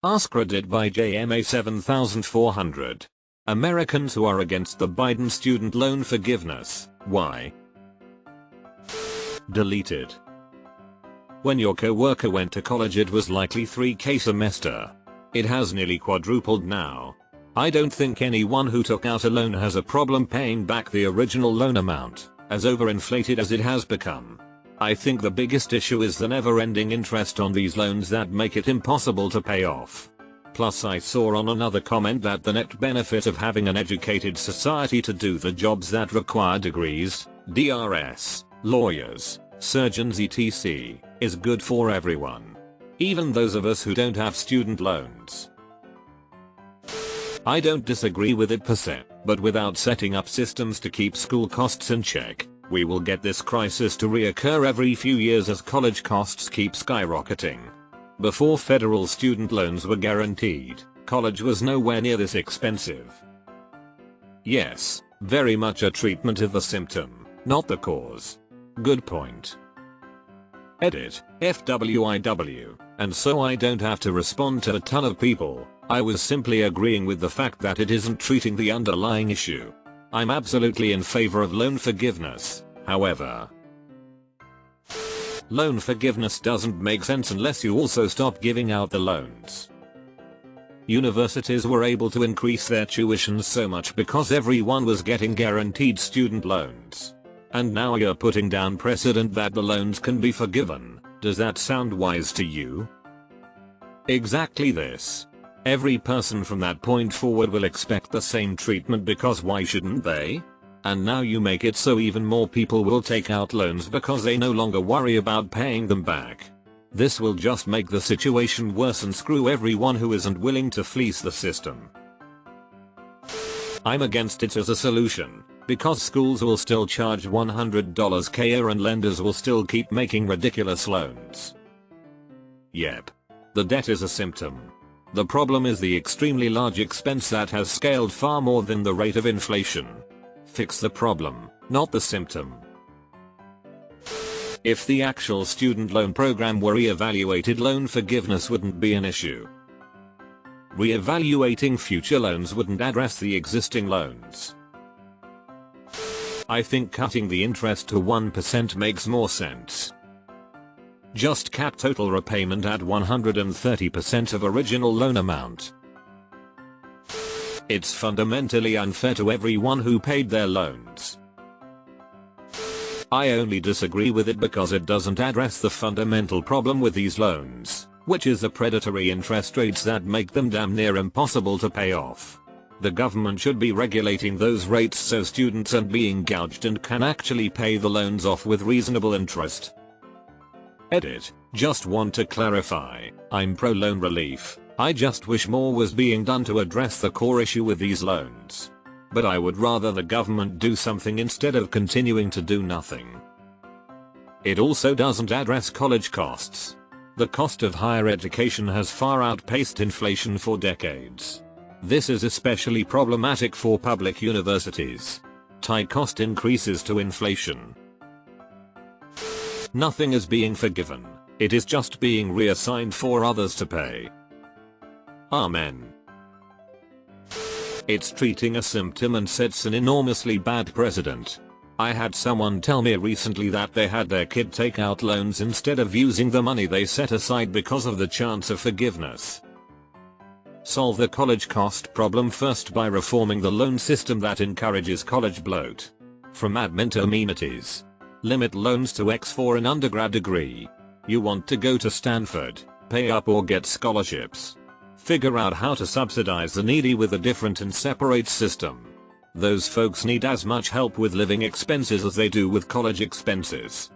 AskReddit by JMA 7400. Americans who are against the Biden student loan forgiveness, why? Deleted. When your co-worker went to college it was likely $3,000 a semester. It has nearly quadrupled now. I don't think anyone who took out a loan has a problem paying back the original loan amount, as overinflated as it has become. I think the biggest issue is the never-ending interest on these loans that make it impossible to pay off. Plus I saw on another comment that the net benefit of having an educated society to do the jobs that require degrees, DRS, lawyers, surgeons etc., is good for everyone. Even those of us who don't have student loans. I don't disagree with it per se, but without setting up systems to keep school costs in check, we will get this crisis to reoccur every few years as college costs keep skyrocketing. Before federal student loans were guaranteed, college was nowhere near this expensive. Yes, very much a treatment of the symptom, not the cause. Good point. Edit, FWIW, and so I don't have to respond to a ton of people, I was simply agreeing with the fact that it isn't treating the underlying issue. I'm absolutely in favor of loan forgiveness, however. Loan forgiveness doesn't make sense unless you also stop giving out the loans. Universities were able to increase their tuitions so much because everyone was getting guaranteed student loans. And now you're putting down precedent that the loans can be forgiven. Does that sound wise to you? Exactly this. Every person from that point forward will expect the same treatment because why shouldn't they? And now you make it so even more people will take out loans because they no longer worry about paying them back. This will just make the situation worse and screw everyone who isn't willing to fleece the system. I'm against it as a solution, because schools will still charge $100 a year and lenders will still keep making ridiculous loans. Yep. The debt is a symptom. The problem is the extremely large expense that has scaled far more than the rate of inflation. Fix the problem, not the symptom. If the actual student loan program were re-evaluated, loan forgiveness wouldn't be an issue. Re-evaluating future loans wouldn't address the existing loans. I think cutting the interest to 1% makes more sense. Just cap total repayment at 130% of original loan amount. It's fundamentally unfair to everyone who paid their loans. I only disagree with it because it doesn't address the fundamental problem with these loans, which is the predatory interest rates that make them damn near impossible to pay off. The government should be regulating those rates so students aren't being gouged and can actually pay the loans off with reasonable interest. Edit, just want to clarify, I'm pro loan relief, I just wish more was being done to address the core issue with these loans. But I would rather the government do something instead of continuing to do nothing. It also doesn't address college costs. The cost of higher education has far outpaced inflation for decades. This is especially problematic for public universities. Tie cost increases to inflation. Nothing is being forgiven, it is just being reassigned for others to pay. Amen. It's treating a symptom and sets an enormously bad precedent. I had someone tell me recently that they had their kid take out loans instead of using the money they set aside because of the chance of forgiveness. Solve the college cost problem first by reforming the loan system that encourages college bloat. From admin to amenities. Limit loans to X for an undergrad degree. You want to go to Stanford, pay up or get scholarships. Figure out how to subsidize the needy with a different and separate system. Those folks need as much help with living expenses as they do with college expenses.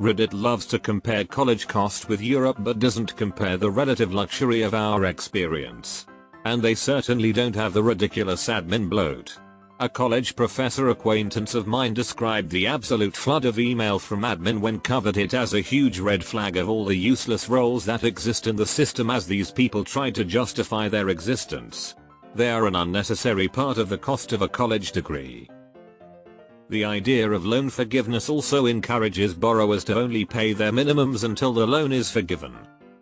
Reddit loves to compare college cost with Europe but doesn't compare the relative luxury of our experience. And they certainly don't have the ridiculous admin bloat. A college professor acquaintance of mine described the absolute flood of email from admin when covered it as a huge red flag of all the useless roles that exist in the system as these people try to justify their existence. They are an unnecessary part of the cost of a college degree. The idea of loan forgiveness also encourages borrowers to only pay their minimums until the loan is forgiven.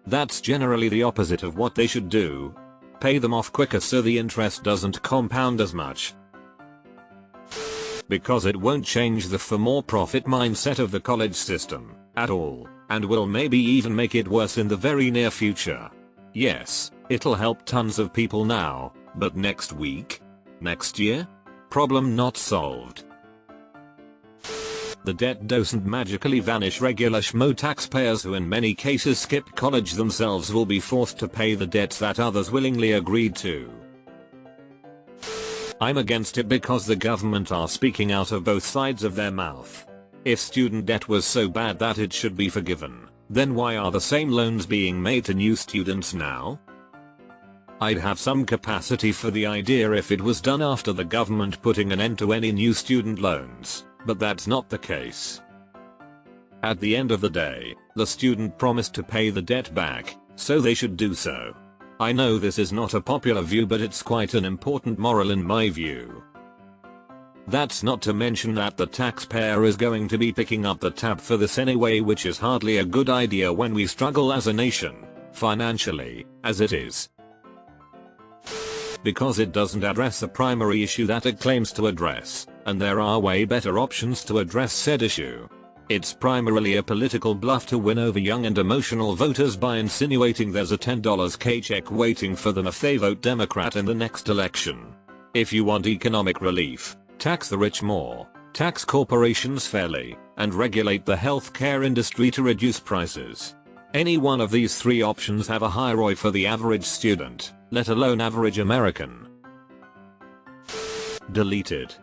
That's generally the opposite of what they should do. Pay them off quicker so the interest doesn't compound as much. Because it won't change the for more profit mindset of the college system at all, and will maybe even make it worse in the very near future. Yes, it'll help tons of people now, but next week? Next year? Problem not solved. The debt doesn't magically vanish. Regular schmo taxpayers who in many cases skip college themselves will be forced to pay the debts that others willingly agreed to. I'm against it because the government are speaking out of both sides of their mouth. If student debt was so bad that it should be forgiven, then why are the same loans being made to new students now? I'd have some capacity for the idea if it was done after the government putting an end to any new student loans, but that's not the case. At the end of the day, the student promised to pay the debt back, so they should do so. I know this is not a popular view, but it's quite an important moral in my view. That's not to mention that the taxpayer is going to be picking up the tab for this anyway, which is hardly a good idea when we struggle as a nation, financially, as it is. Because it doesn't address the primary issue that it claims to address, and there are way better options to address said issue. It's primarily a political bluff to win over young and emotional voters by insinuating there's a $10 check waiting for them if they vote Democrat in the next election. If you want economic relief, tax the rich more, tax corporations fairly, and regulate the healthcare industry to reduce prices. Any one of these three options have a high ROI for the average student, let alone average American. Deleted.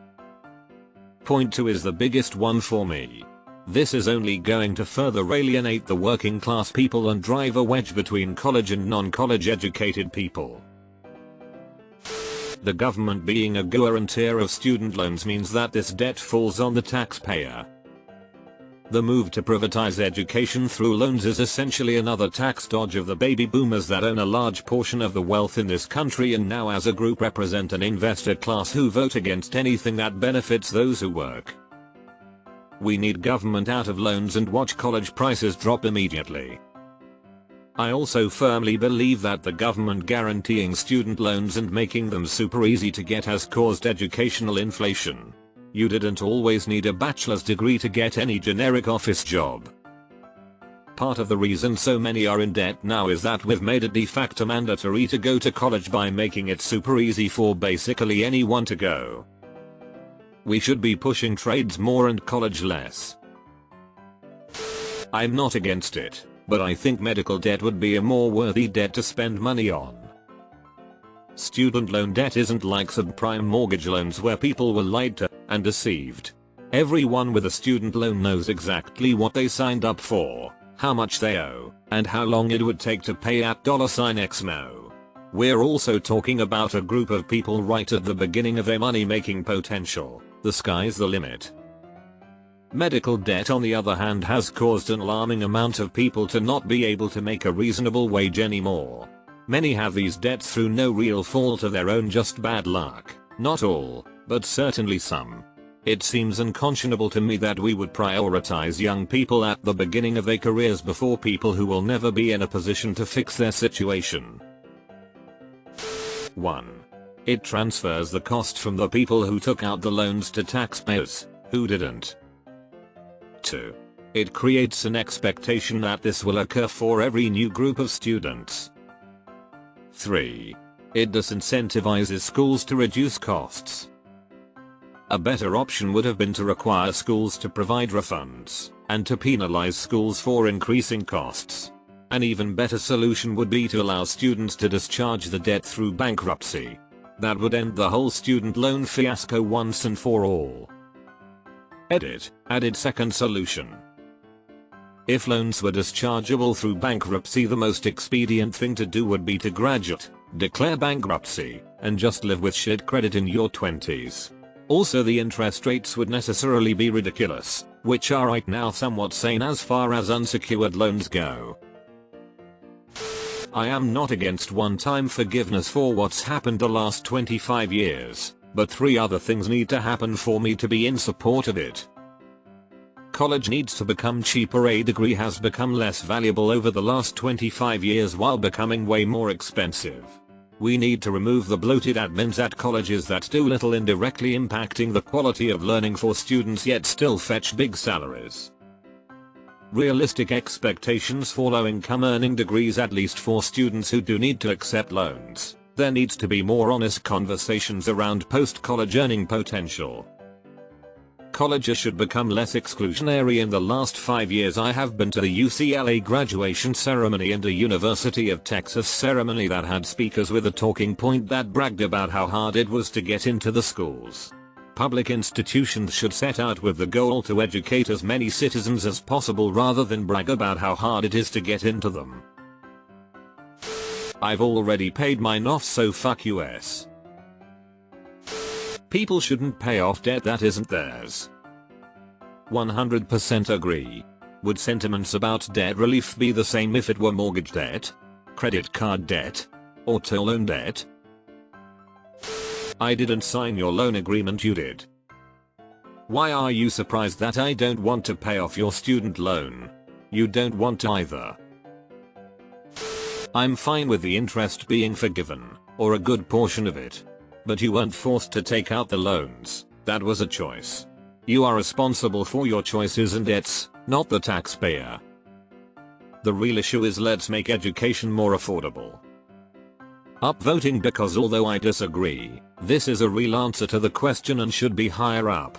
Point 2 is the biggest one for me. This is only going to further alienate the working class people and drive a wedge between college and non-college educated people. The government being a guarantor of student loans means that this debt falls on the taxpayer. The move to privatize education through loans is essentially another tax dodge of the baby boomers that own a large portion of the wealth in this country and now as a group represent an investor class who vote against anything that benefits those who work. We need government out of loans and watch college prices drop immediately. I also firmly believe that the government guaranteeing student loans and making them super easy to get has caused educational inflation. You didn't always need a bachelor's degree to get any generic office job. Part of the reason so many are in debt now is that we've made it de facto mandatory to go to college by making it super easy for basically anyone to go. We should be pushing trades more and college less. I'm not against it, but I think medical debt would be a more worthy debt to spend money on. Student loan debt isn't like subprime mortgage loans where people were lied to and deceived. Everyone with a student loan knows exactly what they signed up for, how much they owe, and how long it would take to pay at $XMO. We're also talking about a group of people right at the beginning of their money-making potential. The sky's the limit. Medical debt on the other hand has caused an alarming amount of people to not be able to make a reasonable wage anymore. Many have these debts through no real fault of their own, just bad luck. Not all, but certainly some. It seems unconscionable to me that we would prioritize young people at the beginning of their careers before people who will never be in a position to fix their situation. 1. It transfers the cost from the people who took out the loans to taxpayers, who didn't. 2. It creates an expectation that this will occur for every new group of students. 3. It disincentivizes schools to reduce costs. A better option would have been to require schools to provide refunds, and to penalize schools for increasing costs. An even better solution would be to allow students to discharge the debt through bankruptcy. That would end the whole student loan fiasco once and for all. Edit. Added second solution. If loans were dischargeable through bankruptcy, the most expedient thing to do would be to graduate, declare bankruptcy, and just live with shit credit in your 20s. Also, the interest rates would necessarily be ridiculous, which are right now somewhat sane as far as unsecured loans go. I am not against one-time forgiveness for what's happened the last 25 years, but 3 other things need to happen for me to be in support of it. College needs to become cheaper. A degree has become less valuable over the last 25 years while becoming way more expensive. We need to remove the bloated admins at colleges that do little, indirectly impacting the quality of learning for students yet still fetch big salaries. Realistic expectations for low-income earning degrees, at least for students who do need to accept loans. There needs to be more honest conversations around post-college earning potential. Colleges should become less exclusionary. In the last 5 years I have been to the UCLA graduation ceremony and a University of Texas ceremony that had speakers with a talking point that bragged about how hard it was to get into the schools. Public institutions should set out with the goal to educate as many citizens as possible rather than brag about how hard it is to get into them. I've already paid mine off, so fuck US. People shouldn't pay off debt that isn't theirs. 100% agree. Would sentiments about debt relief be the same if it were mortgage debt, credit card debt, auto loan debt? I didn't sign your loan agreement, you did. Why are you surprised that I don't want to pay off your student loan? You don't want to either. I'm fine with the interest being forgiven, or a good portion of it. But you weren't forced to take out the loans. That was a choice. You are responsible for your choices and debts, not the taxpayer. The real issue is, let's make education more affordable. Upvoting, because although I disagree, this is a real answer to the question and should be higher up.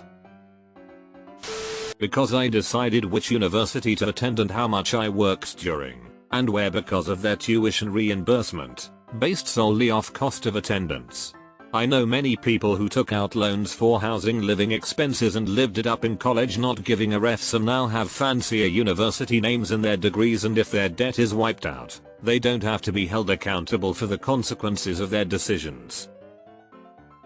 Because I decided which university to attend and how much I worked during, and where, because of their tuition reimbursement, based solely off cost of attendance. I know many people who took out loans for housing, living expenses, and lived it up in college, not giving a F, and now have fancier university names in their degrees, and if their debt is wiped out, they don't have to be held accountable for the consequences of their decisions.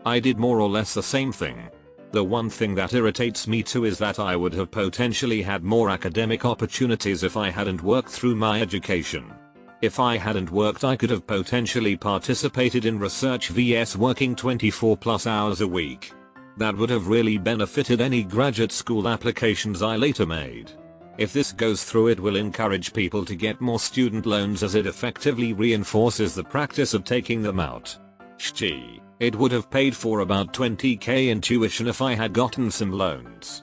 I did more or less the same thing. The one thing that irritates me too is that I would have potentially had more academic opportunities if I hadn't worked through my education. If I hadn't worked, I could have potentially participated in research vs working 24+ hours a week. That would have really benefited any graduate school applications I later made. If this goes through, it will encourage people to get more student loans, as it effectively reinforces the practice of taking them out. Gee, it would have paid for about $20,000 in tuition if I had gotten some loans.